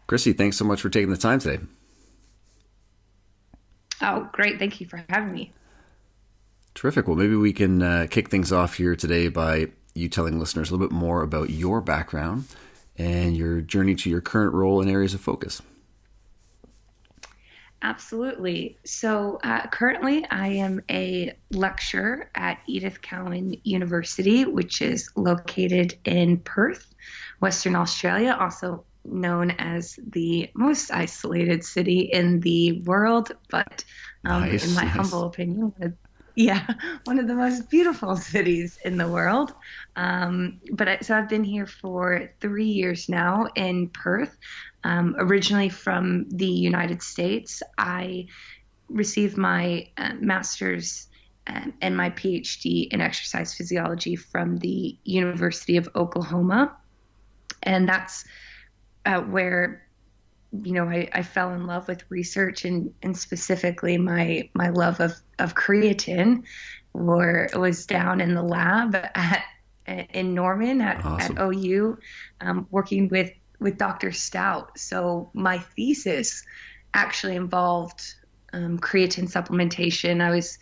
Krissy, thanks so much for taking the time today. Oh, great. Thank you for having me. Terrific. Well, maybe we can kick things off here today by you telling listeners a little bit more about your background and your journey to your current role and areas of focus. Absolutely. So, currently, I am a lecturer at Edith Cowan University, which is located in Perth, Western Australia, also known as the most isolated city in the world, but in Nice, my nice. humble opinion, yeah, one of the most beautiful cities in the world. So I've been here for 3 years now in Perth. Originally from the United States, I received my master's and my PhD in exercise physiology from the University of Oklahoma, and that's where I fell in love with research and specifically my love of creatine, where it was down in the lab in Norman at Awesome. OU, working with Dr. Stout. So my thesis actually involved creatine supplementation. I was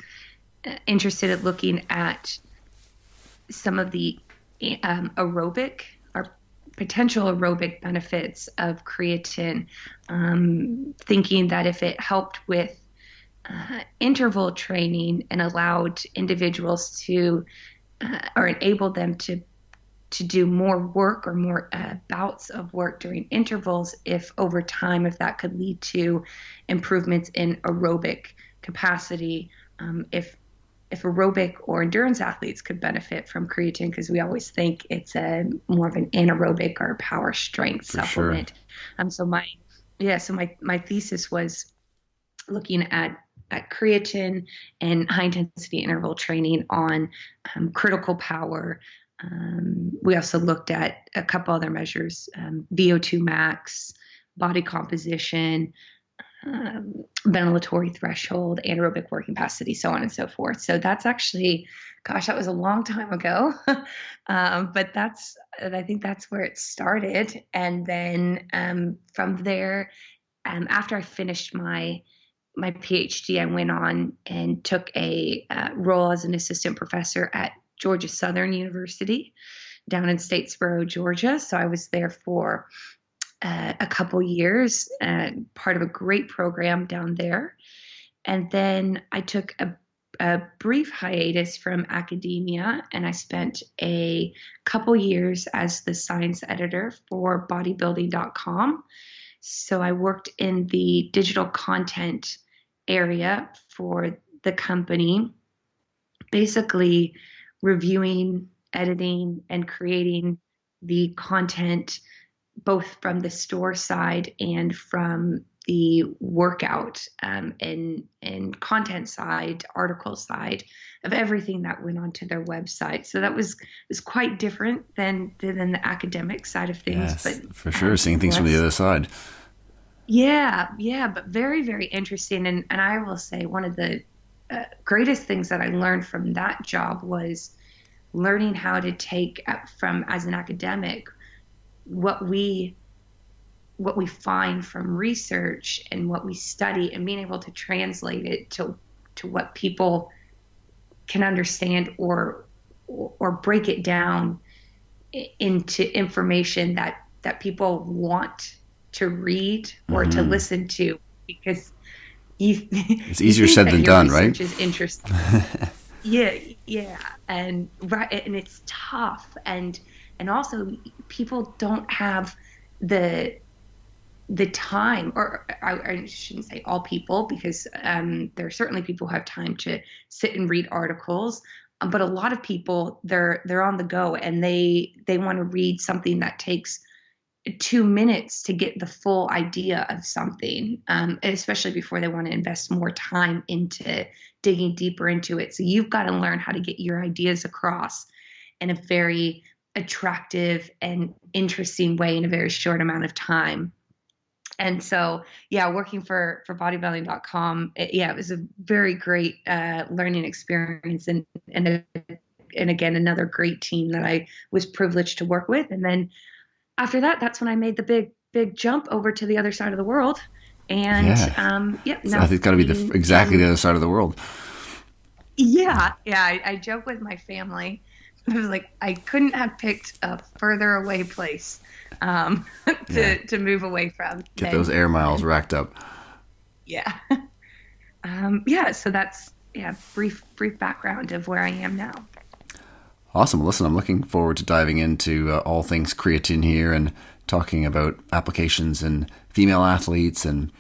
interested in looking at some of the aerobic or potential aerobic benefits of creatine, thinking that if it helped with interval training and allowed individuals to or enabled them to do more work or more bouts of work during intervals, if over time, if that could lead to improvements in aerobic capacity, if aerobic or endurance athletes could benefit from creatine, because we always think it's a more of an anaerobic or power strength For sure. supplement. So my thesis was looking at creatine and high intensity interval training on critical power. We also looked at a couple other measures, VO2 max, body composition, ventilatory threshold, anaerobic working capacity, so on and so forth. So that's actually, gosh, that was a long time ago. But I think that's where it started. And then from there, after I finished my PhD, I went on and took a role as an assistant professor at Georgia Southern University down in Statesboro, Georgia. So I was there for a couple years, part of a great program down there. And then I took a brief hiatus from academia, and I spent a couple years as the science editor for bodybuilding.com. So I worked in the digital content area for the company, basically reviewing, editing, and creating the content both from the store side and from the workout and content side, article side of everything that went onto their website. So that was quite different than the academic side of things, but Yes, for sure. Seeing things from the nonetheless, other side. yeah, but very, very interesting. And I will say one of the greatest things that I learned from that job was learning how to take from as an academic what we find from research and what we study and being able to translate it to what people can understand or break it down into information that people want to read or to Hmm. listen to, because you It's you easier think said that than your done, right? research is interesting. Yeah, yeah, and right, and it's tough, and also people don't have the the time, or I shouldn't say all people, because there are certainly people who have time to sit and read articles, but a lot of people they're on the go and they want to read something that takes 2 minutes to get the full idea of something, especially before they want to invest more time into digging deeper into it. So you've got to learn how to get your ideas across in a very attractive and interesting way in a very short amount of time. And so, yeah, working for bodybuilding.com, yeah, it was a very great learning experience, and again, another great team that I was privileged to work with. And then after that, that's when I made the big jump over to the other side of the world. And Yeah. So I now think it's got to be exactly the other side of the world. yeah. I joke with my family. I was like, I couldn't have picked a further away place Yeah. to move away from Get those air miles than racked up. yeah. Yeah, so that's brief background of where I am now. Awesome. Listen, I'm looking forward to diving into all things creatine here and talking about applications in female athletes and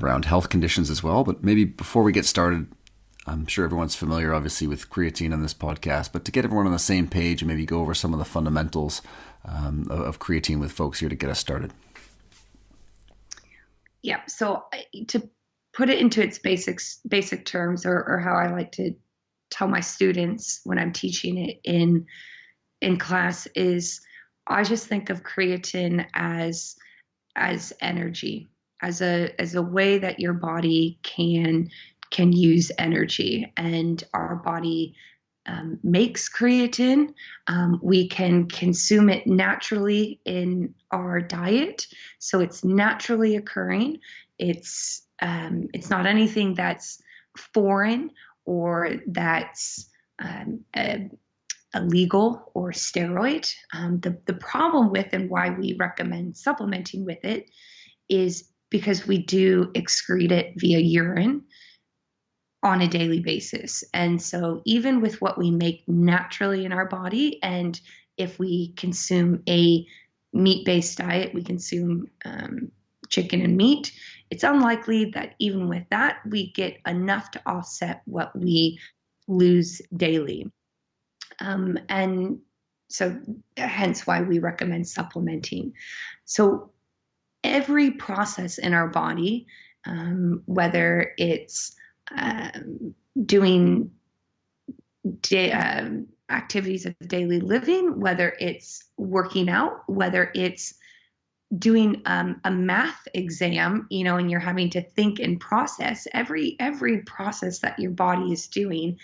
around health conditions as well. But maybe before we get started, I'm sure everyone's familiar, obviously, with creatine on this podcast, but to get everyone on the same page and maybe go over some of the fundamentals of creatine with folks here to get us started. Yeah, so to put it into its basic terms, or how I like to tell my students when I'm teaching it in class, is I just think of creatine as energy, as a way that your body can use energy, and our body makes creatine. We can consume it naturally in our diet, so it's naturally occurring. It's not anything that's foreign or that's illegal or steroid. The problem with, and why we recommend supplementing with it, is because we do excrete it via urine on a daily basis. And so even with what we make naturally in our body, and if we consume a meat-based diet, we consume chicken and meat, it's unlikely that even with that, we get enough to offset what we lose daily. And so hence why we recommend supplementing. So every process in our body, whether it's doing activities of daily living, whether it's working out, whether it's doing a math exam, and you're having to think and process, every process that your body is doing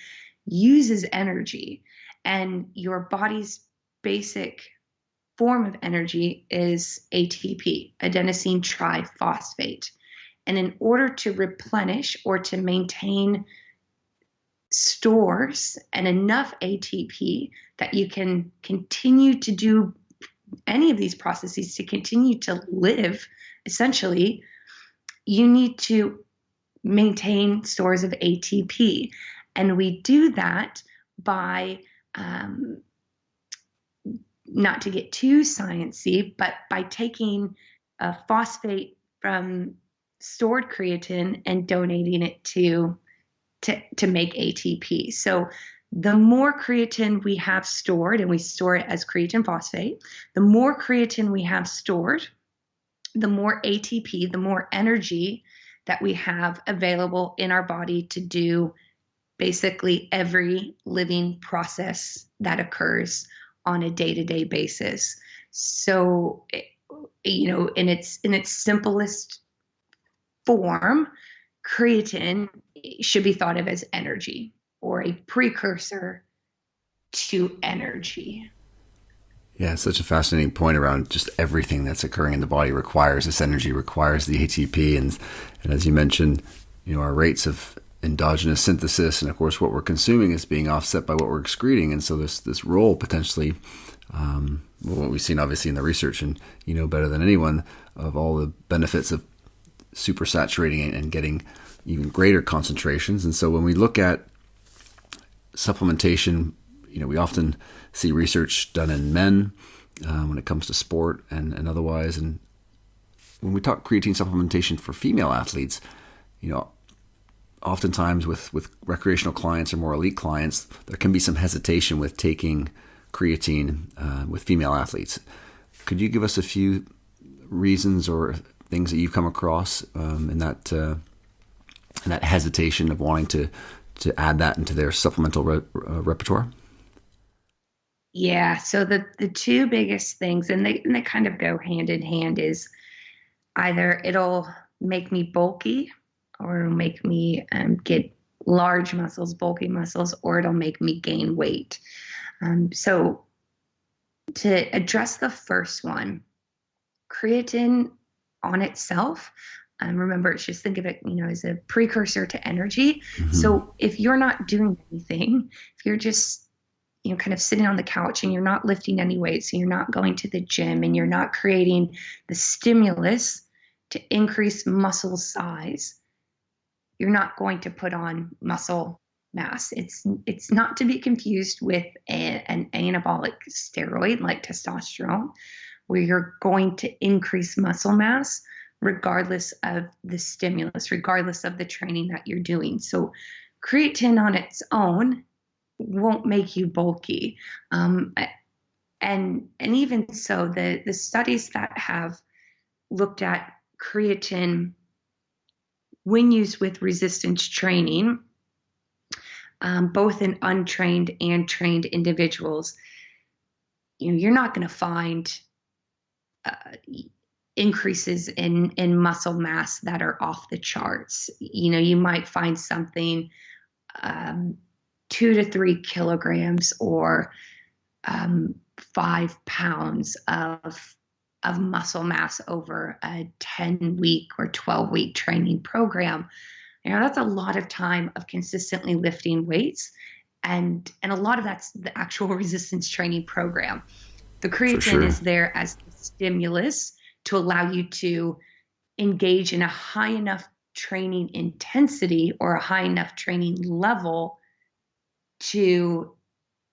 uses energy, and your body's basic form of energy is ATP, adenosine triphosphate. And in order to replenish or to maintain stores and enough ATP that you can continue to do any of these processes, to continue to live, essentially, you need to maintain stores of ATP. And we do that by, not to get too sciencey, but by taking a phosphate from stored creatine and donating it to make ATP. So the more creatine we have stored, and we store it as creatine phosphate, the more creatine we have stored, the more ATP, the more energy that we have available in our body to do basically every living process that occurs on a day-to-day basis. So, in its simplest form, creatine should be thought of as energy, or a precursor to energy. Yeah, it's such a fascinating point around just everything that's occurring in the body requires this energy, requires the ATP. And as you mentioned, our rates of endogenous synthesis, and of course what we're consuming is being offset by what we're excreting. And so this role potentially, what we've seen obviously in the research, and better than anyone, of all the benefits of supersaturating and getting even greater concentrations. And so when we look at supplementation, we often see research done in men when it comes to sport and otherwise. And when we talk creatine supplementation for female athletes, oftentimes with recreational clients or more elite clients, there can be some hesitation with taking creatine with female athletes. Could you give us a few reasons or things that you've come across in that hesitation of wanting to add that into their supplemental repertoire? Yeah, so the two biggest things, and they kind of go hand in hand, is either it'll make me bulky, or it'll make me get large muscles, bulky muscles, or it'll make me gain weight. So to address the first one, creatine on itself, remember, it's just think of it, as a precursor to energy. Hmm. So if you're not doing anything, if you're just, kind of sitting on the couch and you're not lifting any weights, and you're not going to the gym, and you're not creating the stimulus to increase muscle size, you're not going to put on muscle mass. It's not to be confused with an anabolic steroid like testosterone, where you're going to increase muscle mass regardless of the stimulus, regardless of the training that you're doing. So creatine on its own won't make you bulky. And even so, the studies that have looked at creatine when used with resistance training, both in untrained and trained individuals, you're not going to find increases in muscle mass that are off the charts. You might find something 2 to 3 kilograms or 5 pounds of muscle mass over a 10-week or 12-week training program. That's a lot of time of consistently lifting weights. And a lot of that's the actual resistance training program. The creatine is there as the stimulus to allow you to engage in a high enough training intensity or a high enough training level to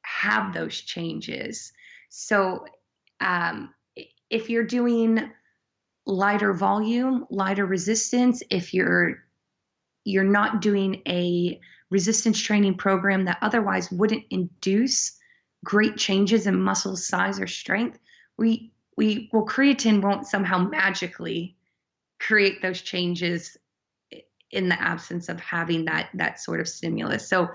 have those changes. So if you're doing lighter volume, lighter resistance, if you're not doing a resistance training program that otherwise wouldn't induce great changes in muscle size or strength, creatine won't somehow magically create those changes in the absence of having that sort of stimulus. So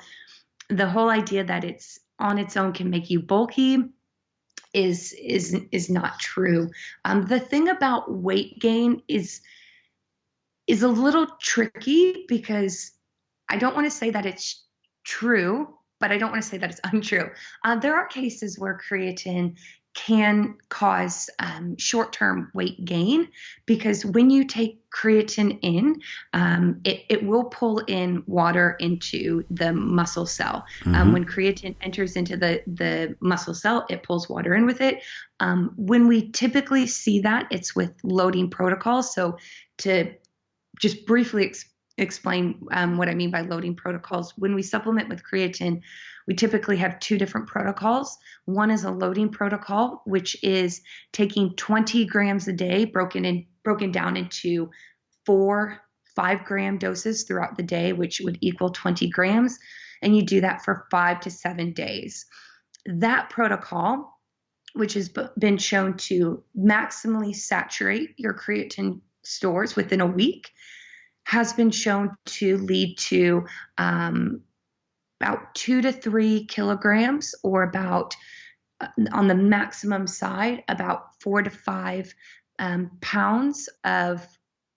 the whole idea that it's on its own can make you bulky is not true. The thing about weight gain is a little tricky, because I don't want to say that it's true, but I don't want to say that it's untrue. There are cases where creatine can cause short-term weight gain, because when you take creatine in, it will pull in water into the muscle cell. When creatine enters into the muscle cell, it pulls water in with it. When we typically see that, it's with loading protocols. So to just briefly explain what I mean by loading protocols, when we supplement with creatine, we typically have 2 different protocols. One is a loading protocol, which is taking 20 grams a day, broken down into 4 5-gram doses throughout the day, which would equal 20 grams. And you do that for 5 to 7 days. That protocol, which has been shown to maximally saturate your creatine stores within a week, has been shown to lead to about 2 to 3 kilograms, or about, on the maximum side, about 4 to 5 pounds of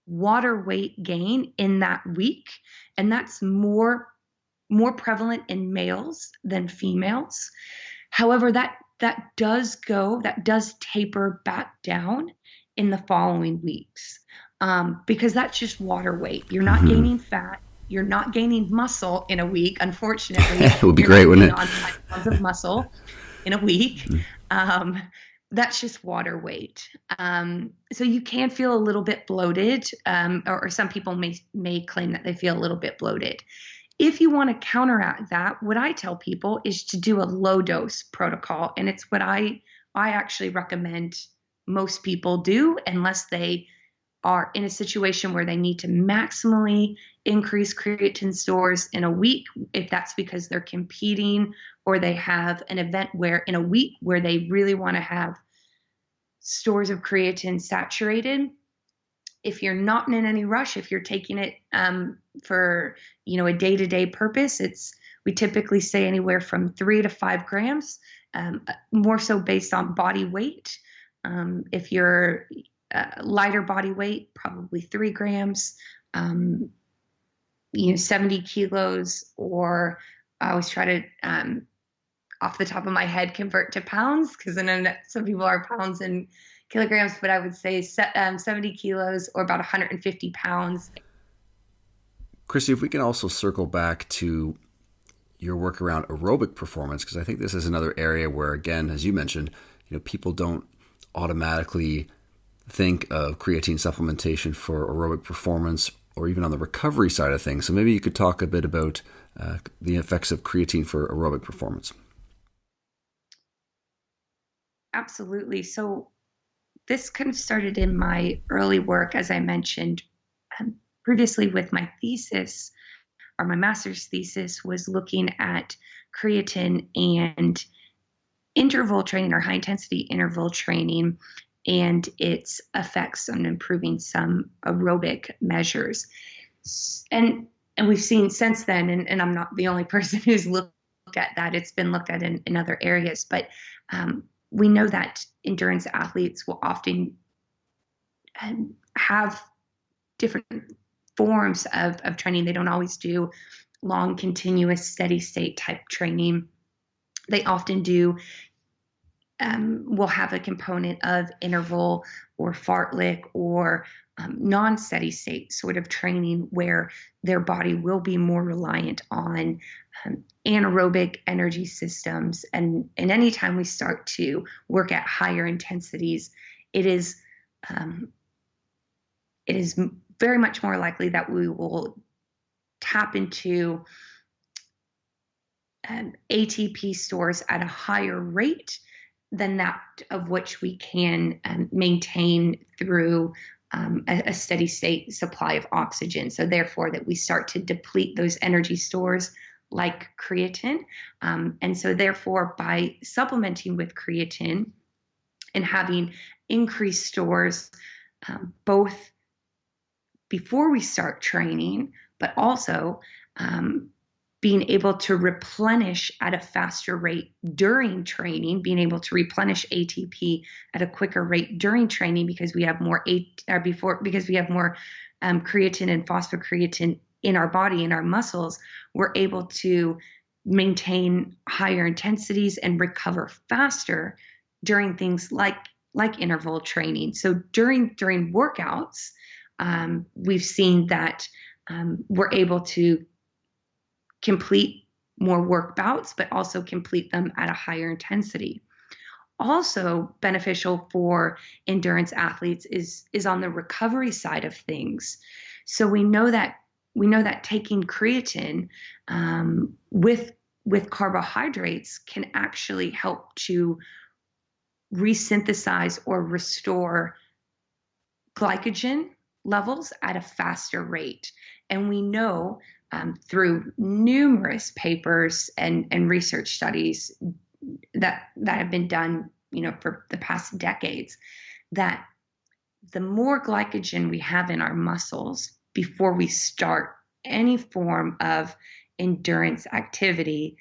water weight gain in that week. And that's more prevalent in males than females. However, that does taper back down in the following weeks, because that's just water weight. You're not gaining fat. You're not gaining muscle in a week, unfortunately. It would be great, wouldn't it? On 5 pounds of muscle in a week. That's just water weight. So you can feel a little bit bloated, or some people may claim that they feel a little bit bloated. If you want to counteract that, what I tell people is to do a low dose protocol. And it's what I actually recommend most people do, unless they are in a situation where they need to maximally increase creatine stores in a week, if that's because they're competing or they have an event where in a week where they really want to have stores of creatine saturated. If you're not in any rush, if you're taking it for a day-to-day purpose, we typically say anywhere from 3 to 5 grams, more so based on body weight. If you're lighter body weight, probably 3 grams. 70 kilos, or I always try to, off the top of my head, convert to pounds, because I know that some people are pounds and kilograms, but I would say 70 kilos or about 150 pounds. Krissy, if we can also circle back to your work around aerobic performance, because I think this is another area where, again, as you mentioned, people don't automatically think of creatine supplementation for aerobic performance or even on the recovery side of things. So maybe you could talk a bit about the effects of creatine for aerobic performance. Absolutely. So this kind of started in my early work, as I mentioned previously with my thesis, or my master's thesis was looking at creatine and interval training or high intensity interval training and its effects on improving some aerobic measures. And we've seen since then, and I'm not the only person who's looked at that, it's been looked at in other areas, but we know that endurance athletes will often have different forms of training. They don't always do long, continuous, steady state type training. They often do, will have a component of interval or fartlek or non-steady state sort of training where their body will be more reliant on anaerobic energy systems. And anytime we start to work at higher intensities, it is very much more likely that we will tap into ATP stores at a higher rate than that of which we can maintain through a steady state supply of oxygen. So therefore that we start to deplete those energy stores like creatine. And so therefore by supplementing with creatine and having increased stores both before we start training, but also being able to replenish at a faster rate during training, being able to replenish ATP at a quicker rate during training because we have more creatine and phosphocreatine in our body, in our muscles, we're able to maintain higher intensities and recover faster during things like interval training. So during workouts, we've seen that we're able to complete more work bouts, but also complete them at a higher intensity. Also beneficial for endurance athletes is on the recovery side of things. So we know that taking creatine with carbohydrates can actually help to resynthesize or restore glycogen levels at a faster rate. And we know through numerous papers and research studies that have been done, for the past decades, that the more glycogen we have in our muscles before we start any form of endurance activity,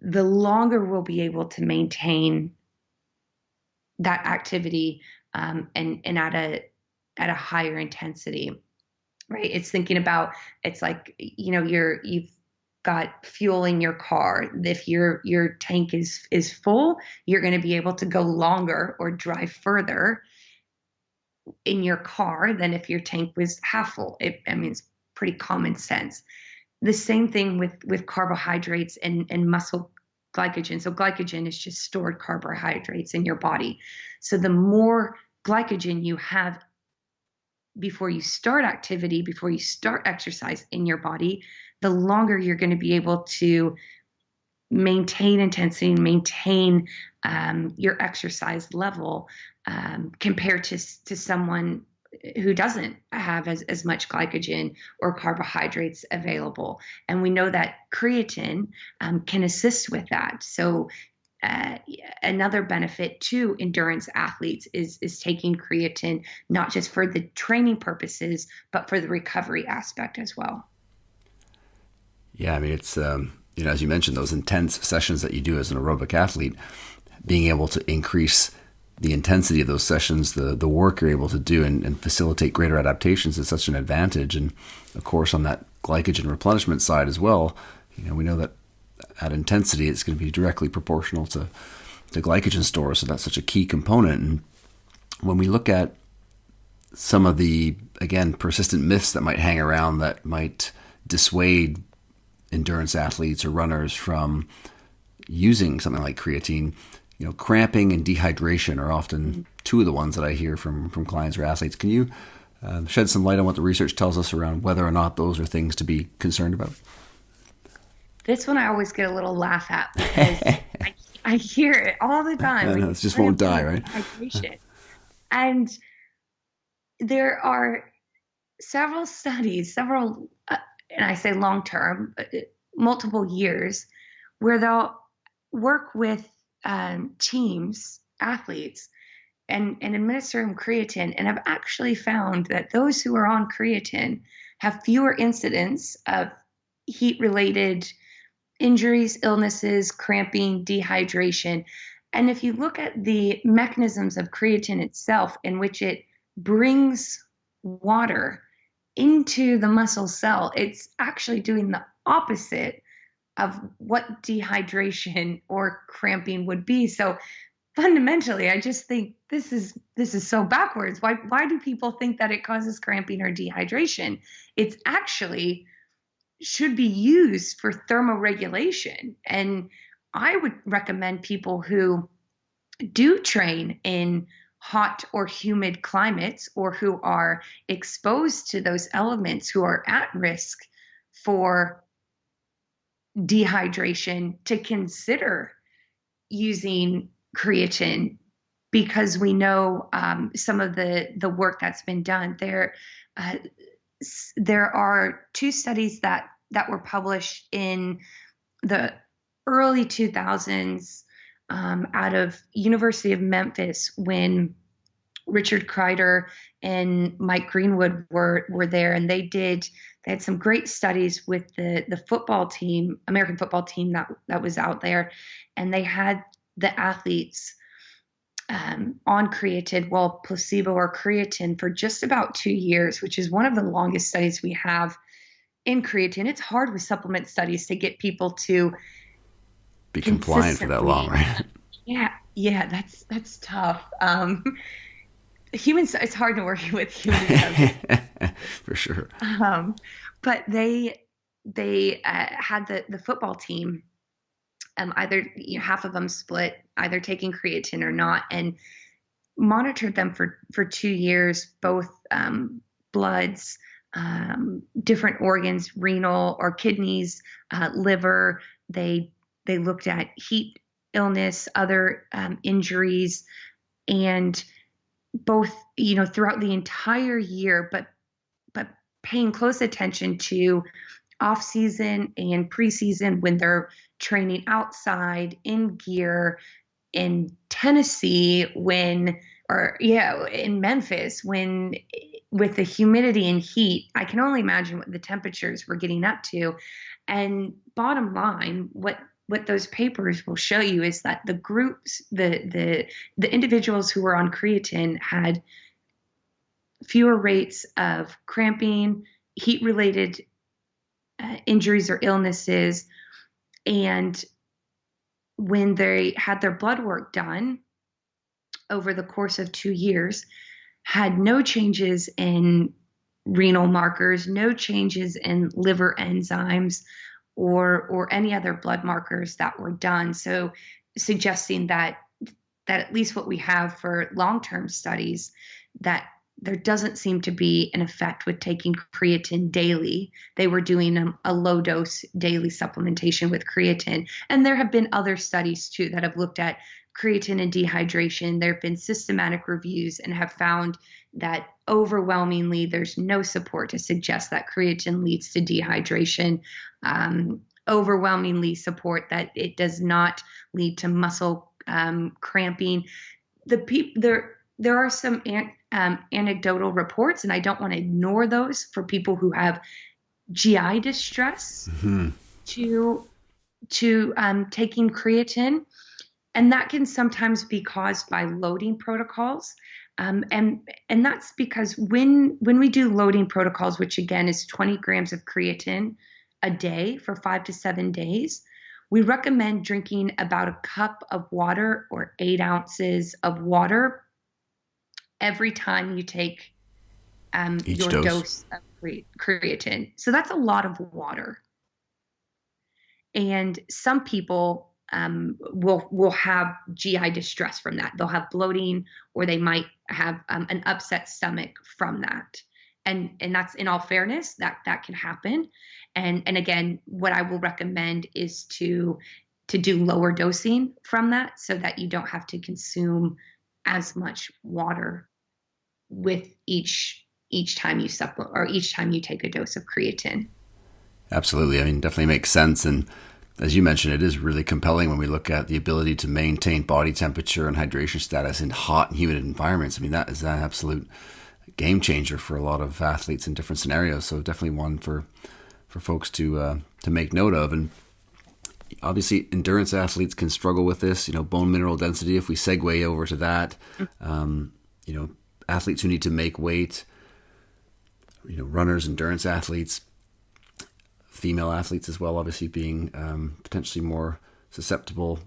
the longer we'll be able to maintain that activity and at a higher intensity. Right? It's thinking about, it's like, you've got fuel in your car. If your tank is full, you're going to be able to go longer or drive further in your car than if your tank was half full. It's pretty common sense. The same thing with carbohydrates and muscle glycogen. So glycogen is just stored carbohydrates in your body. So the more glycogen you have before you start activity, before you start exercise in your body, the longer you're going to be able to maintain intensity and maintain your exercise level compared to someone who doesn't have as much glycogen or carbohydrates available. And we know that creatine can assist with that. So another benefit to endurance athletes is taking creatine, not just for the training purposes, but for the recovery aspect as well. Yeah, it's, as you mentioned, those intense sessions that you do as an aerobic athlete, being able to increase the intensity of those sessions, the work you're able to do and facilitate greater adaptations is such an advantage. And of course, on that glycogen replenishment side as well, we know that at intensity, it's going to be directly proportional to glycogen stores. So that's such a key component. And when we look at some of the, again, persistent myths that might hang around that might dissuade endurance athletes or runners from using something like creatine, cramping and dehydration are often two of the ones that I hear from clients or athletes. Can you shed some light on what the research tells us around whether or not those are things to be concerned about? This one I always get a little laugh at because I hear it all the time. It just won't die, right? Dehydration. And there are several studies, and I say long term, multiple years, where they'll work with teams, athletes, and administer them creatine, and have actually found that those who are on creatine have fewer incidents of heat-related injuries, illnesses, cramping, dehydration. And if you look at the mechanisms of creatine itself, in which it brings water into the muscle cell, it's actually doing the opposite of what dehydration or cramping would be. So fundamentally, I just think this is so backwards. Why do people think that it causes cramping or dehydration? It's actually should be used for thermoregulation. And I would recommend people who do train in hot or humid climates, or who are exposed to those elements, who are at risk for dehydration, to consider using creatine, because we know some of the work that's been done there. There are two studies that were published in the early 2000s out of University of Memphis, when Richard Kreider and Mike Greenwood were there, and they had some great studies with the football team, American football team that was out there, and they had the athletes on creatine, well, placebo or creatine, for just about 2 years, which is one of the longest studies we have in creatine. It's hard with supplement studies to get people to be compliant for that long, right? Yeah, that's tough. Humans, it's hard to work with humans. For sure. But they had the football team, either half of them split, either taking creatine or not, and monitored them for 2 years, both bloods, different organs, renal or kidneys, liver. They looked at heat, illness, other injuries, and both throughout the entire year, but paying close attention to off season and preseason, when they're training outside in gear, in Tennessee, in Memphis, when with the humidity and heat, I can only imagine what the temperatures were getting up to. And bottom line, what those papers will show you is that the groups, the individuals who were on creatine had fewer rates of cramping, heat-related injuries or illnesses, and when they had their blood work done over the course of 2 years, had no changes in renal markers, no changes in liver enzymes, or any other blood markers that were done. So suggesting that at least what we have for long-term studies, that there doesn't seem to be an effect with taking creatine daily. They were doing a low dose daily supplementation with creatine. And there have been other studies too that have looked at creatine and dehydration. There have been systematic reviews and have found that overwhelmingly there's no support to suggest that creatine leads to dehydration. Overwhelmingly support that it does not lead to muscle cramping. There are some anecdotal reports, and I don't want to ignore those, for people who have GI distress to taking creatine, and that can sometimes be caused by loading protocols. And that's because when we do loading protocols, which again is 20 grams of creatine a day for 5 to 7 days, we recommend drinking about a cup of water or 8 ounces of water every time you take Each your dose. dose of creatine. So that's a lot of water. And some people will have GI distress from that. They'll have bloating, or they might have an upset stomach from that. And that's, in all fairness, that can happen. And again, what I will recommend is to do lower dosing from that, so that you don't have to consume as much water with each time you supplement, or each time you take a dose of creatine. Absolutely. I mean, definitely makes sense. And as you mentioned, it is really compelling when we look at the ability to maintain body temperature and hydration status in hot and humid environments. I mean, that is an absolute game changer for a lot of athletes in different scenarios. So definitely one for folks to make note of. And obviously, endurance athletes can struggle with this. Bone mineral density. If we segue over to that, athletes who need to make weight. Runners, endurance athletes, female athletes as well, obviously being potentially more susceptible.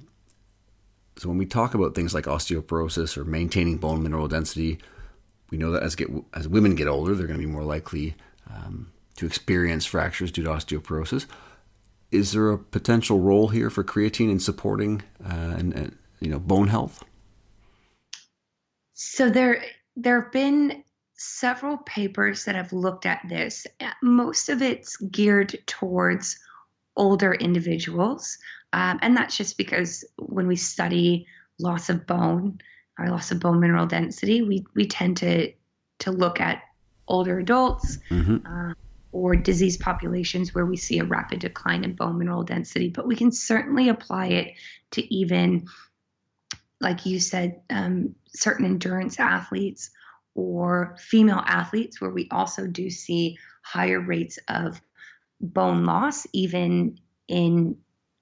So when we talk about things like osteoporosis or maintaining bone mineral density, we know that as women get older, they're going to be more likely to experience fractures due to osteoporosis. Is there a potential role here for creatine in supporting bone health? So there have been several papers that have looked at this. Most of it's geared towards older individuals. And that's just because when we study loss of bone or loss of bone mineral density, we tend to look at older adults, or disease populations where we see a rapid decline in bone mineral density. But we can certainly apply it to even, like you said, certain endurance athletes or female athletes, where we also do see higher rates of bone loss, even in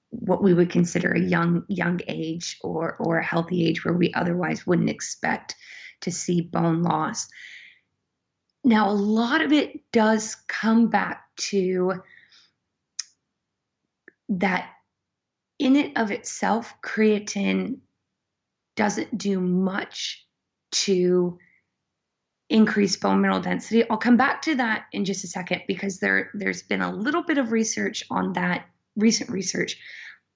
what we would consider a young age, or a healthy age where we otherwise wouldn't expect to see bone loss. Now, a lot of it does come back to that in and of itself, creatine doesn't do much to increase bone mineral density. I'll come back to that in just a second, because there's been a little bit of research on that, recent research,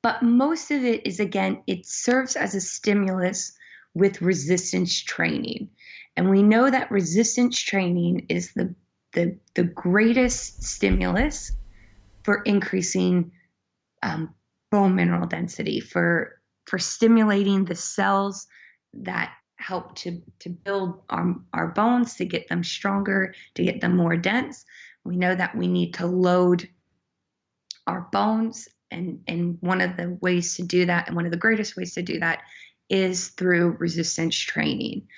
but most of it is, again, it serves as a stimulus with resistance training. And we know that resistance training is the greatest stimulus for increasing bone mineral density, for stimulating the cells that help to build our bones, to get them stronger, to get them more dense. We know that we need to load our bones, and one of the ways to do that, and one of the greatest ways to do that, is through resistance training.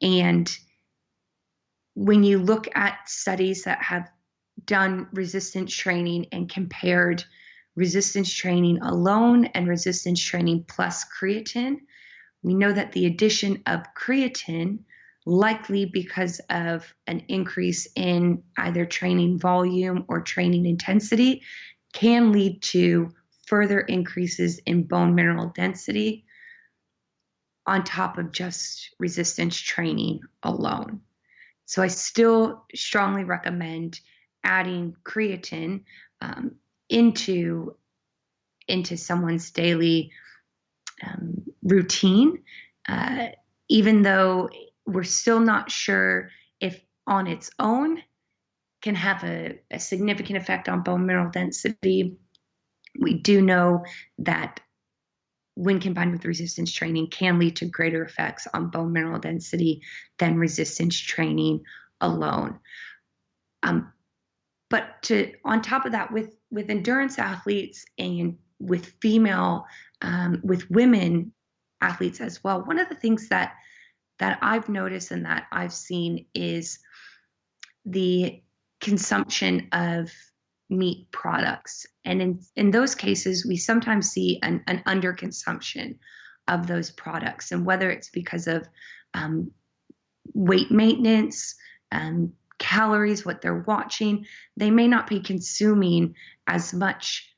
And when you look at studies that have done resistance training and compared resistance training alone and resistance training plus creatine, we know that the addition of creatine, likely because of an increase in either training volume or training intensity, can lead to further increases in bone mineral density on top of just resistance training alone. So I still strongly recommend adding creatine into someone's daily routine, even though we're still not sure if on its own can have a significant effect on bone mineral density. We do know that when combined with resistance training, can lead to greater effects on bone mineral density than resistance training alone. But on top of that, with endurance athletes and with with women athletes as well, one of the things that I've noticed and that I've seen is the consumption of meat products. And in those cases, we sometimes see an underconsumption of those products. And whether it's because of weight maintenance, calories, what they're watching, they may not be consuming as much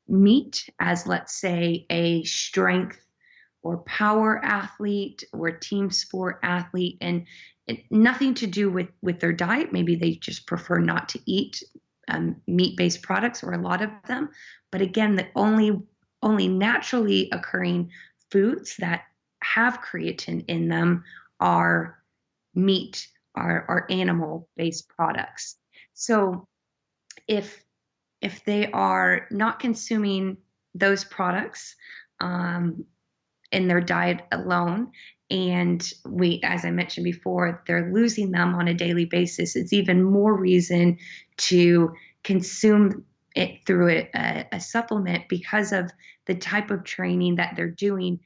meat as, let's say, a strength or power athlete or team sport athlete, and nothing to do with their diet. Maybe they just prefer not to eat meat-based products, or a lot of them. But again, the only naturally occurring foods that have creatine in them are meat, are animal-based products. So if they are not consuming those products in their diet alone, and as I mentioned before, they're losing them on a daily basis, it's even more reason to consume it through a supplement, because of the type of training that they're doing.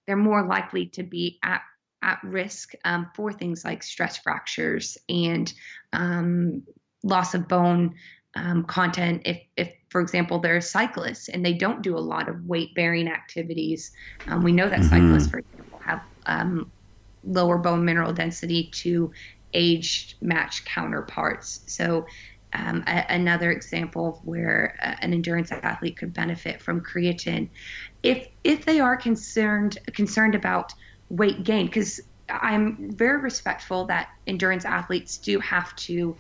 They're more likely to be at risk for things like stress fractures and loss of bone content. If, for example, they're a cyclist and they don't do a lot of weight-bearing activities, we know that cyclists, for example, have lower bone mineral density to age-matched counterparts. So another example where an endurance athlete could benefit from creatine, if they are concerned about weight gain, because I'm very respectful that endurance athletes do have to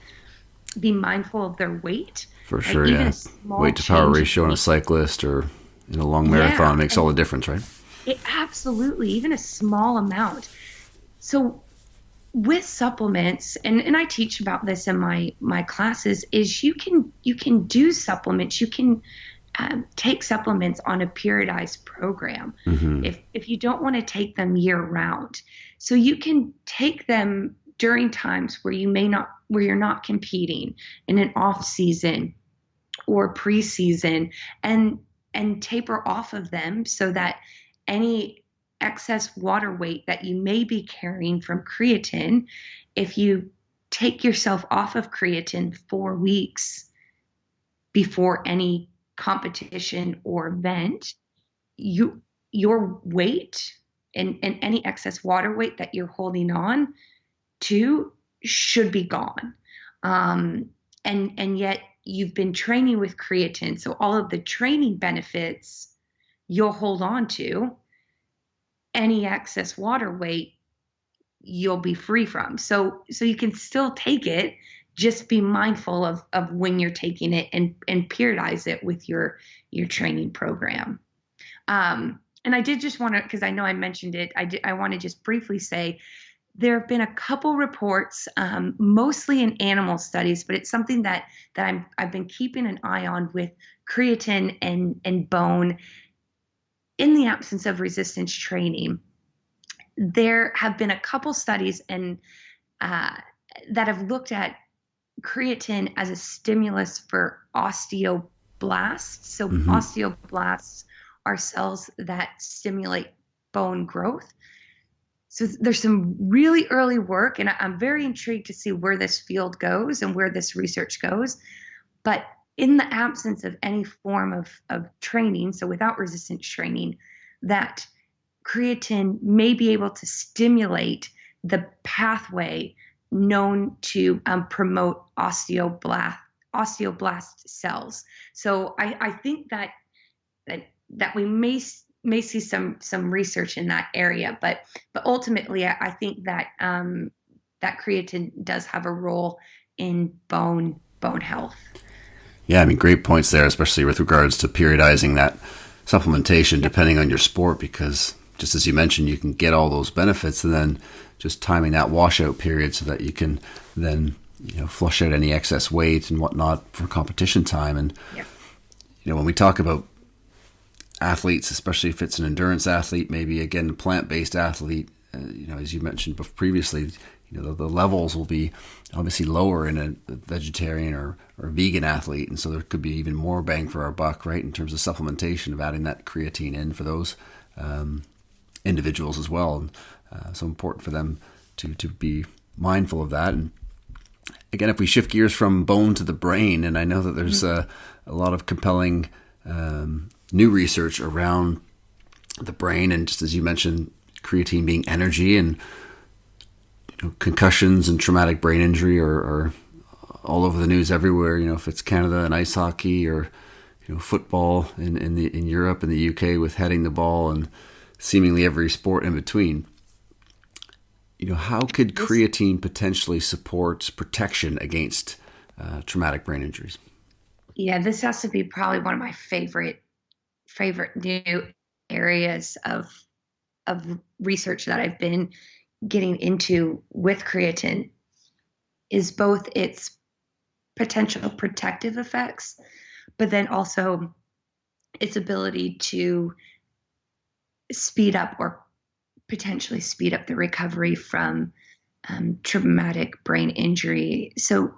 be mindful of their weight. For sure, yeah. Weight to power ratio on a cyclist or in a long marathon makes all the difference, right? It absolutely, even a small amount. So with supplements, and I teach about this in my classes, is you can do supplements. You can take supplements on a periodized program if you don't want to take them year round. So you can take them during times where you're not competing, in an off season or preseason, and taper off of them, so that any excess water weight that you may be carrying from creatine, if you take yourself off of creatine 4 weeks before any competition or event, your weight and any excess water weight that you're holding on to should be gone. And yet you've been training with creatine, so all of the training benefits you'll hold on to. Any excess water weight you'll be free from. So you can still take it, just be mindful of when you're taking it, and periodize it with your training program. And I did just want to, because I know I mentioned it, I want to just briefly say there have been a couple reports, mostly in animal studies, but it's something that I've been keeping an eye on with creatine and bone. In the absence of resistance training, there have been a couple studies that have looked at creatine as a stimulus for osteoblasts. So osteoblasts are cells that stimulate bone growth. So there's some really early work, and I'm very intrigued to see where this field goes and where this research goes. But in the absence of any form of training, so without resistance training, that creatine may be able to stimulate the pathway known to promote osteoblast cells. So I think that we may see some research in that area, but ultimately I think that that creatine does have a role in bone health. Yeah, I mean, great points there, especially with regards to periodizing that supplementation depending on your sport, because just as you mentioned, you can get all those benefits, and then just timing that washout period so that you can then flush out any excess weight and whatnot for competition time. And when we talk about athletes, especially if it's an endurance athlete, maybe again a plant-based athlete, as you mentioned previously, the levels will be obviously lower in a vegetarian or vegan athlete, and so there could be even more bang for our buck, right, in terms of supplementation, of adding that creatine in for those individuals as well. And so important for them to be mindful of that. And again, if we shift gears from bone to the brain, and I know that there's a lot of compelling new research around the brain, and just as you mentioned, creatine being energy, and concussions and traumatic brain injury are all over the news everywhere. If it's Canada and ice hockey, or football in Europe and the UK with heading the ball and seemingly every sport in between. How could This, creatine potentially support protection against traumatic brain injuries? yeah, this has to be probably one of my favorite new areas of research that I've been getting into with creatine, is both its potential protective effects, but then also its ability to speed up or potentially speed up the recovery from traumatic brain injury. So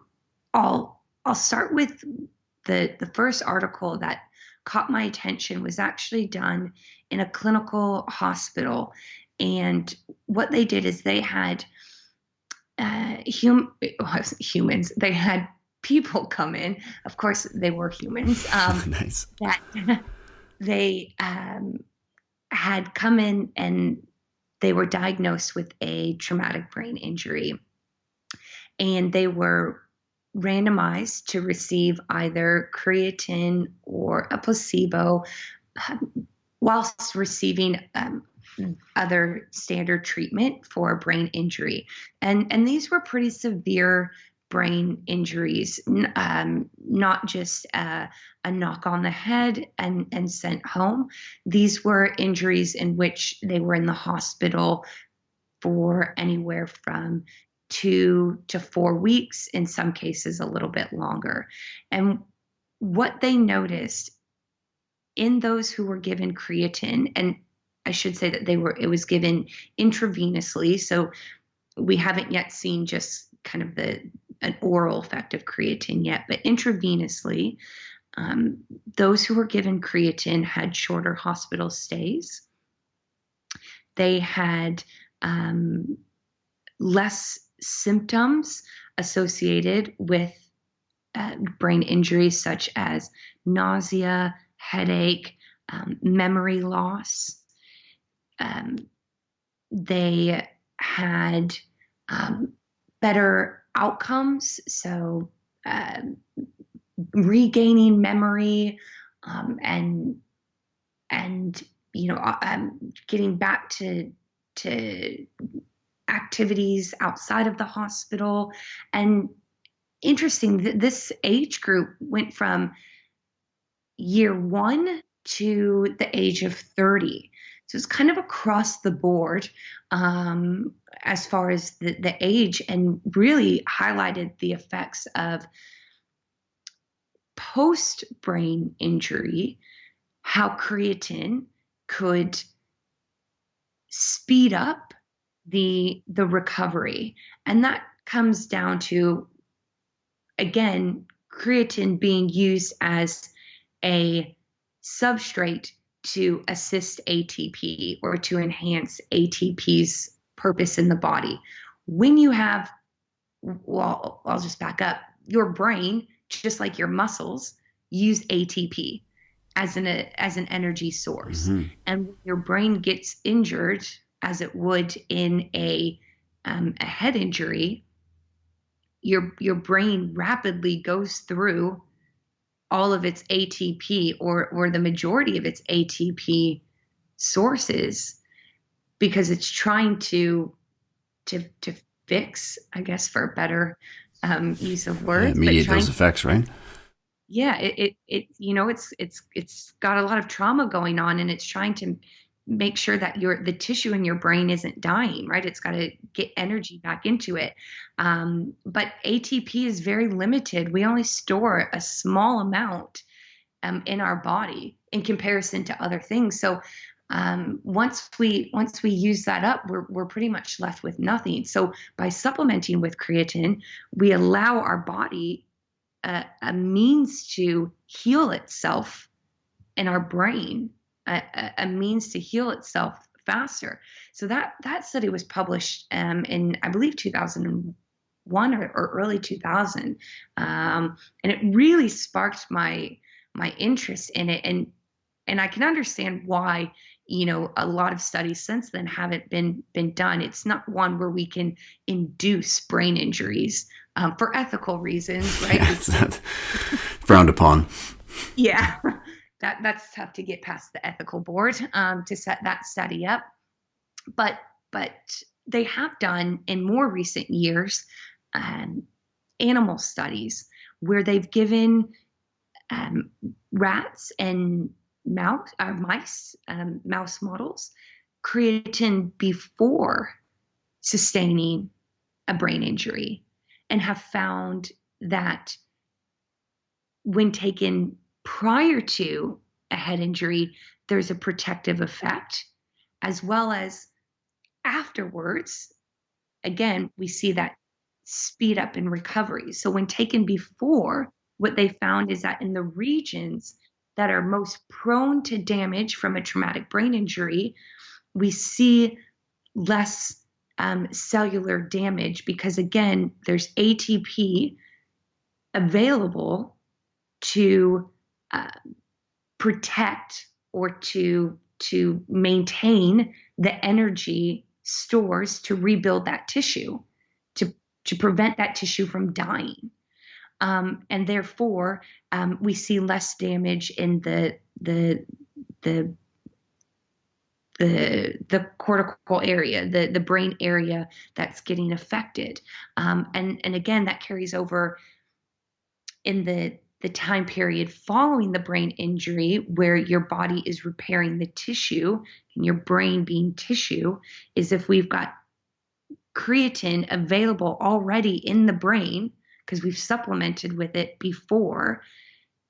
I'll start with the first article that caught my attention was actually done in a clinical hospital. And what they did is they had humans, they had people come in. Of course, they were humans Nice. that they had come in and they were diagnosed with a traumatic brain injury. And they were randomized to receive either creatine or a placebo whilst receiving other standard treatment for brain injury. And these were pretty severe brain injuries, not just a knock on the head and sent home. These were injuries in which they were in the hospital for anywhere from 2 to 4 weeks, in some cases a little bit longer. And what they noticed in those who were given creatine, and I should say that it was given intravenously, so we haven't yet seen just kind of an oral effect of creatine yet, but intravenously, those who were given creatine had shorter hospital stays. They had less symptoms associated with brain injuries, such as nausea, headache, memory loss. They had better outcomes, so regaining memory and getting back to activities outside of the hospital. And interesting, this age group went from year 1 to the age of 30. So it's kind of across the board as far as the age, and really highlighted the effects of post-brain injury, how creatine could speed up the recovery. And that comes down to, again, creatine being used as a substrate to assist ATP or to enhance ATP's purpose in the body. When you have, well, I'll just back up, your brain, just like your muscles, use ATP as an energy source. Mm-hmm. And when your brain gets injured, as it would in a head injury, your brain rapidly goes through all of its ATP or the majority of its ATP sources, because it's trying to fix, I guess, for a better use of words, mediate those effects, right? Yeah, it's got a lot of trauma going on, and it's trying to make sure that the tissue in your brain isn't dying, right? It's got to get energy back into it. But ATP is very limited. We only store a small amount in our body in comparison to other things. So once we use that up, we're pretty much left with nothing. So by supplementing with creatine, we allow our body a means to heal itself in our brain, a means to heal itself faster. So that study was published in, I believe, 2001 or early 2000, and it really sparked my interest in it. And I can understand why, a lot of studies since then haven't been done. It's not one where we can induce brain injuries for ethical reasons, right? Yeah, it's not frowned upon. Yeah. that's tough to get past the ethical board to set that study up. But they have done in more recent years animal studies where they've given rats and mice, mouse models, creatine before sustaining a brain injury, and have found that when taken prior to a head injury, there's a protective effect, as well as afterwards. Again, we see that speed up in recovery. So when taken before, what they found is that in the regions that are most prone to damage from a traumatic brain injury, we see less cellular damage because, again, there's ATP available to protect or to maintain the energy stores to rebuild that tissue, to prevent that tissue from dying. And therefore, we see less damage in the cortical area, the brain area that's getting affected. And again, that carries over in the time period following the brain injury, where your body is repairing the tissue and your brain being tissue, is if we've got creatine available already in the brain because we've supplemented with it before,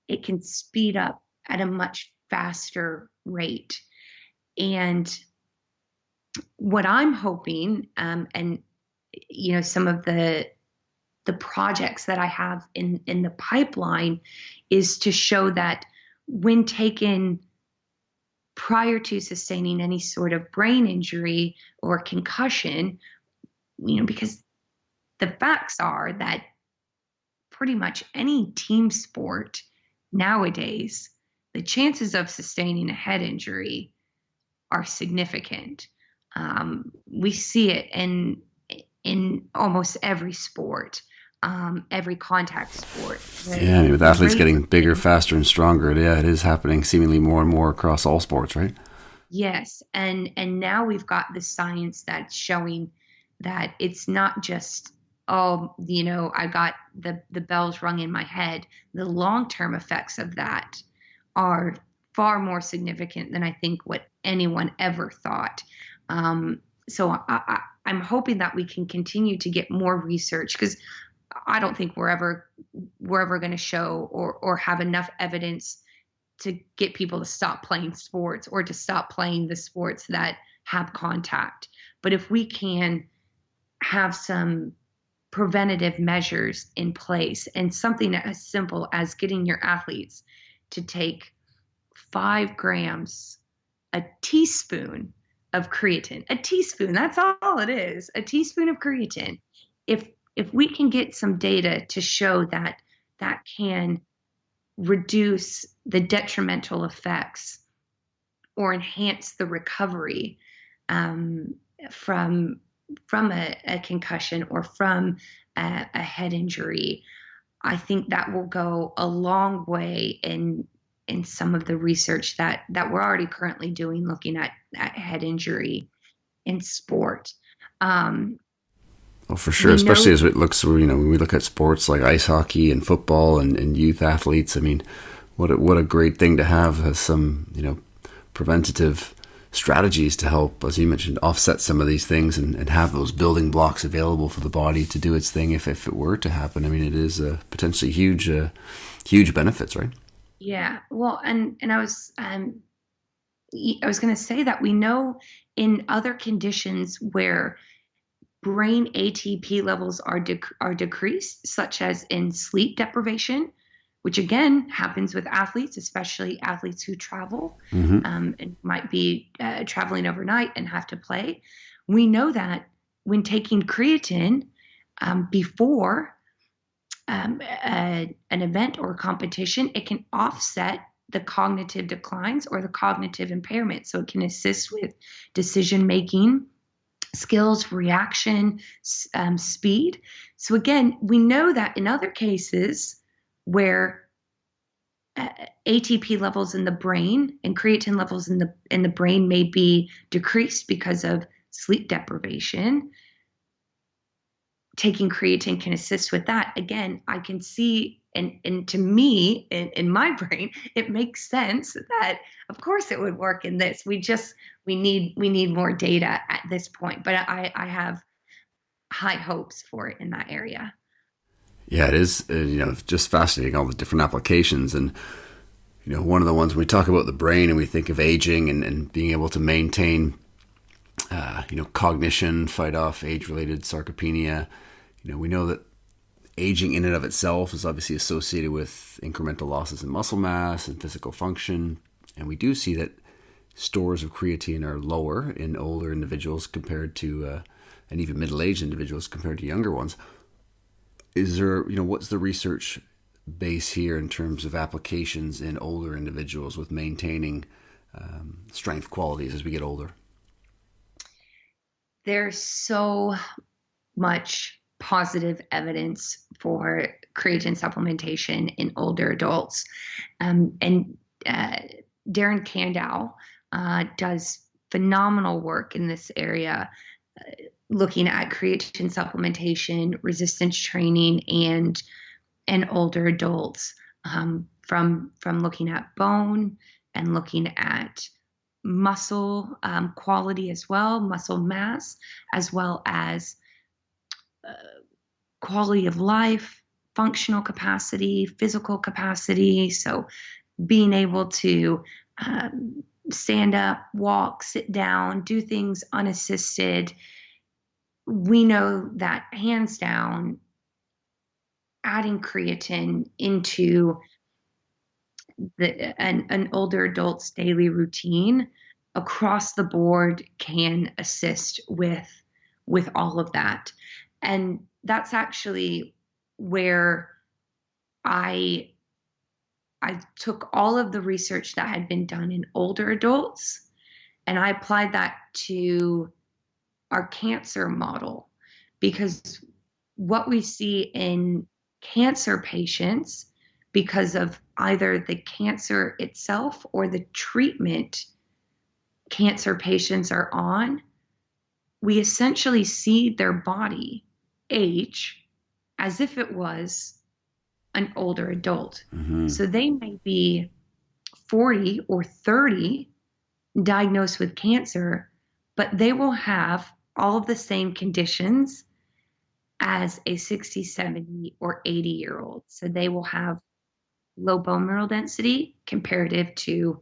it can speed up at a much faster rate. And what I'm hoping, and some of the projects that I have in the pipeline, is to show that when taken prior to sustaining any sort of brain injury or concussion, because the facts are that pretty much any team sport nowadays, the chances of sustaining a head injury are significant. We see it in almost every sport, every contact sport. Yeah, with athletes getting bigger, faster, and stronger, it is happening seemingly more and more across all sports, right? Yes, and now we've got the science that's showing that it's not just, I got the bells rung in my head. The long-term effects of that are far more significant than I think what anyone ever thought. So I'm hoping that we can continue to get more research, because I don't think we're ever going to show or have enough evidence to get people to stop playing sports or to stop playing the sports that have contact. But if we can have some preventative measures in place, and something as simple as getting your athletes to take 5 grams, a teaspoon of creatine, a teaspoon, that's all it is, a teaspoon of creatine. If we can get some data to show that that can reduce the detrimental effects or enhance the recovery from a concussion or from a head injury, I think that will go a long way in some of the research that we're already currently doing, looking at head injury in sport. Well, for sure, especially as it looks, when we look at sports like ice hockey and football and youth athletes. I mean, what a great thing to have as some, preventative strategies to help, as you mentioned, offset some of these things and have those building blocks available for the body to do its thing if it were to happen. I mean, it is potentially huge benefits, right? Yeah. Well, and I was going to say that we know in other conditions where brain ATP levels are decreased, such as in sleep deprivation, which again happens with athletes, especially athletes who travel and might be traveling overnight and have to play. We know that when taking creatine before an event or a competition, it can offset the cognitive declines or the cognitive impairment. So it can assist with decision-making skills, reaction, speed. So again, we know that in other cases where uh, ATP levels in the brain and creatine levels in the brain may be decreased because of sleep deprivation. Taking creatine can assist with that. Again, I can see, and to me, in my brain, it makes sense that of course it would work in this. We need more data at this point, but I have high hopes for it in that area. Yeah, it is, just fascinating, all the different applications. And, one of the ones when we talk about the brain and we think of aging and being able to maintain, cognition, fight off age-related sarcopenia. We know that aging in and of itself is obviously associated with incremental losses in muscle mass and physical function. And we do see that stores of creatine are lower in older individuals compared to, and even middle-aged individuals compared to younger ones. Is there, what's the research base here in terms of applications in older individuals with maintaining strength qualities as we get older? There's so much positive evidence for creatine supplementation in older adults. And Darren Kendall does phenomenal work in this area, looking at creatine supplementation, resistance training, and older adults, from looking at bone and looking at muscle quality as well, muscle mass, as well as quality of life, functional capacity, physical capacity. So being able to stand up, walk, sit down, do things unassisted. We know that hands down, adding creatine into an older adult's daily routine across the board can assist with all of that. And that's actually where I took all of the research that had been done in older adults and I applied that to our cancer model, because what we see in cancer patients, because of either the cancer itself or the treatment cancer patients are on, we essentially see their body age as if it was an older adult. Mm-hmm. So they may be 40 or 30 diagnosed with cancer, but they will have all of the same conditions as a 60, 70, or 80-year-old. So they will have low bone mineral density comparative to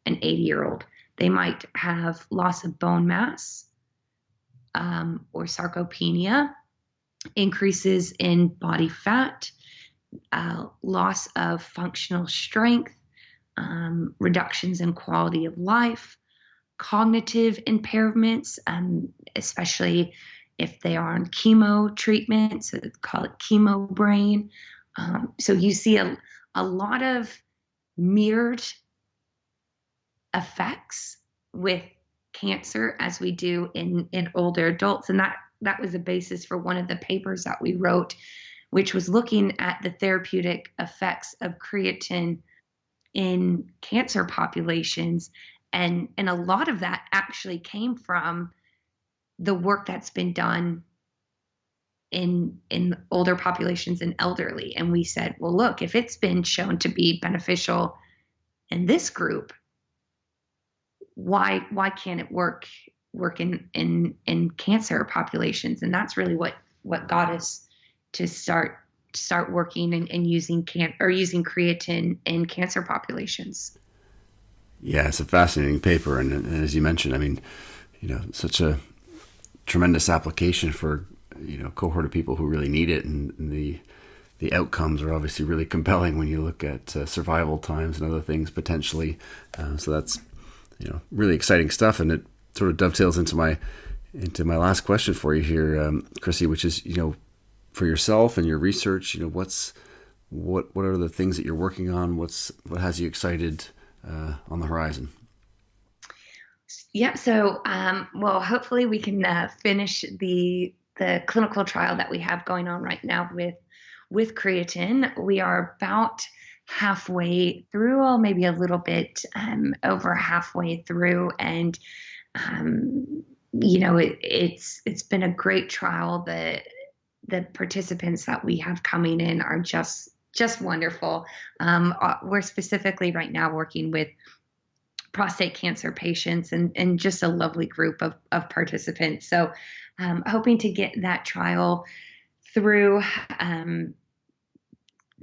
an 80-year-old. They might have loss of bone mass, or sarcopenia, increases in body fat, loss of functional strength, reductions in quality of life, cognitive impairments, especially if they are on chemo treatment, so they call it chemo brain. So you see a lot of mirrored effects with cancer as we do in older adults. And that was the basis for one of the papers that we wrote, which was looking at the therapeutic effects of creatine in cancer populations. And a lot of that actually came from the work that's been done in older populations and elderly. And we said, well, look, if it's been shown to be beneficial in this group, why can't it work in cancer populations? And that's really what got us to start working and using creatine in cancer populations. Yeah, it's a fascinating paper, and as you mentioned, I mean, such a tremendous application for a cohort of people who really need it, and the outcomes are obviously really compelling when you look at survival times and other things potentially. So that's really exciting stuff, and it sort of dovetails into my last question for you here, Krissy, which is for yourself and your research, what are the things that you're working on? What has you excited on the horizon? Yeah, so well, hopefully we can finish the clinical trial that we have going on right now with creatine. We are about halfway through, or maybe a little bit over halfway through, and it's been a great trial. The participants that we have coming in are just wonderful. We're specifically right now working with prostate cancer patients, and just a lovely group of participants. So hoping to get that trial through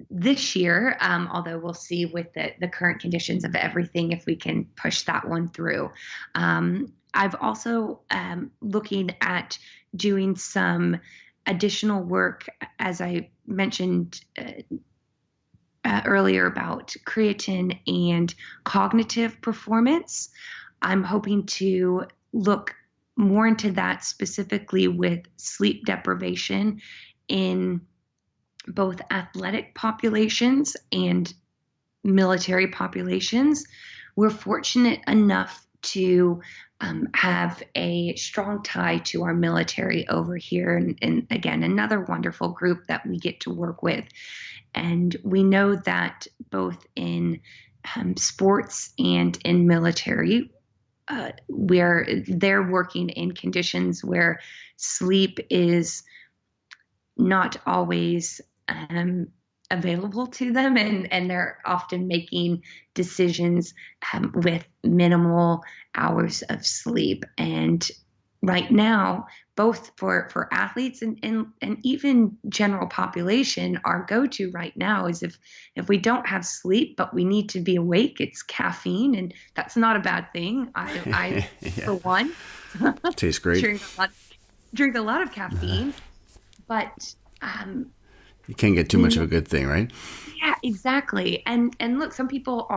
this year, although we'll see with the current conditions of everything if we can push that one through. I've also looking at doing some additional work, as I mentioned earlier, about creatine and cognitive performance. I'm hoping to look more into that specifically with sleep deprivation in both athletic populations and military populations. We're fortunate enough to have a strong tie to our military over here. And again, another wonderful group that we get to work with. And we know that both in sports and in military, where they're working in conditions where sleep is not always available to them, and they're often making decisions with minimal hours of sleep. And right now, both for athletes and even general population, our go-to right now is if we don't have sleep but we need to be awake, it's caffeine, and that's not a bad thing. I Yeah. For one, Tastes great. drink a lot of caffeine, but You can't get too much of a good thing, right? yeah, exactly. And look, some people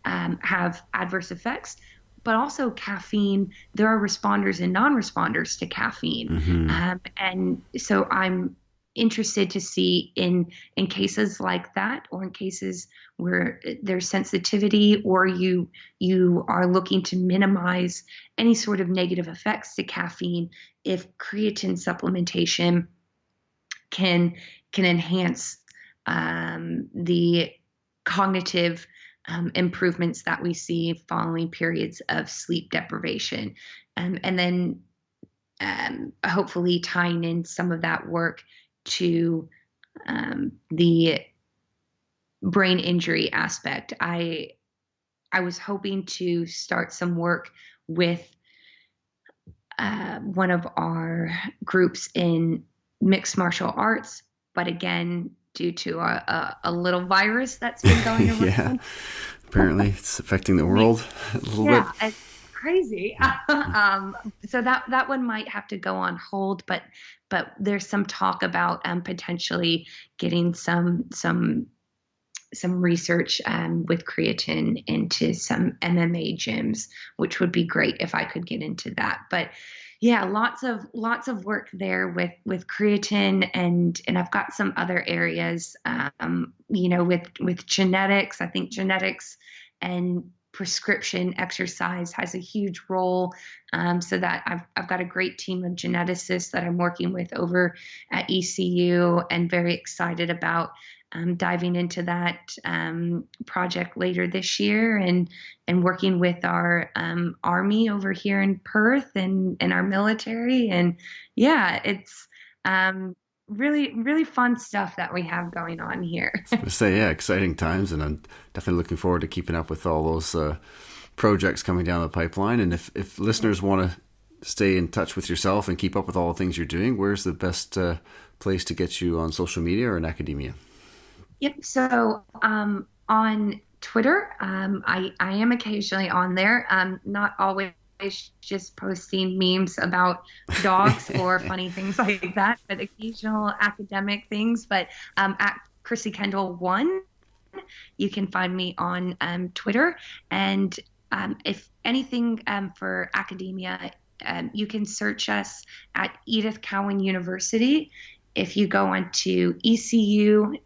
have adverse effects, but also caffeine. There are responders and non-responders to caffeine, and so I'm interested to see in cases like that, or in cases where there's sensitivity, or you are looking to minimize any sort of negative effects to caffeine, if creatine supplementation can enhance the cognitive improvements that we see following periods of sleep deprivation. And then hopefully tying in some of that work to the brain injury aspect. I was hoping to start some work with one of our groups in mixed martial arts, but again, due to a little virus that's been going around. Yeah, apparently it's affecting the world a little bit. Yeah, it's crazy. So that one might have to go on hold, but there's some talk about potentially getting some research with creatine into some MMA gyms, which would be great if I could get into that. But yeah, lots of work there with creatine, and I've got some other areas, with genetics. I think genetics and prescription exercise has a huge role. So that I've got a great team of geneticists that I'm working with over at ECU, and very excited about diving into that project later this year, and working with our Army over here in Perth, and our military. And yeah, it's really, really fun stuff that we have going on here. I was going to say, yeah, exciting times, and I'm definitely looking forward to keeping up with all those projects coming down the pipeline. And if listeners want to stay in touch with yourself and keep up with all the things you're doing, where's the best place to get you on social media or in academia? Yep. So on Twitter, I am occasionally on there. Not always just posting memes about dogs or funny things like that, but occasional academic things. But at Krissy Kendall 1, you can find me on Twitter. And if anything for academia, you can search us at Edith Cowan University. If you go onto ecu.edu.au,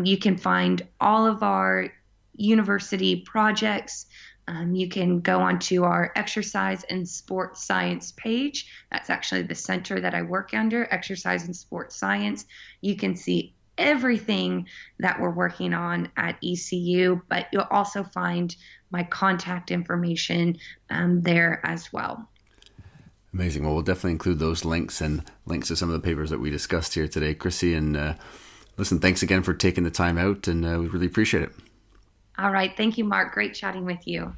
you can find all of our university projects, You can go onto our exercise and sports science page. That's actually the center that I work under, exercise and sports science. You can see everything that we're working on at ECU, but you'll also find my contact information there as well. Amazing. Well, we'll definitely include those links and links to some of the papers that we discussed here today, Krissy. And listen, thanks again for taking the time out, and we really appreciate it. All right. Thank you, Marc. Great chatting with you.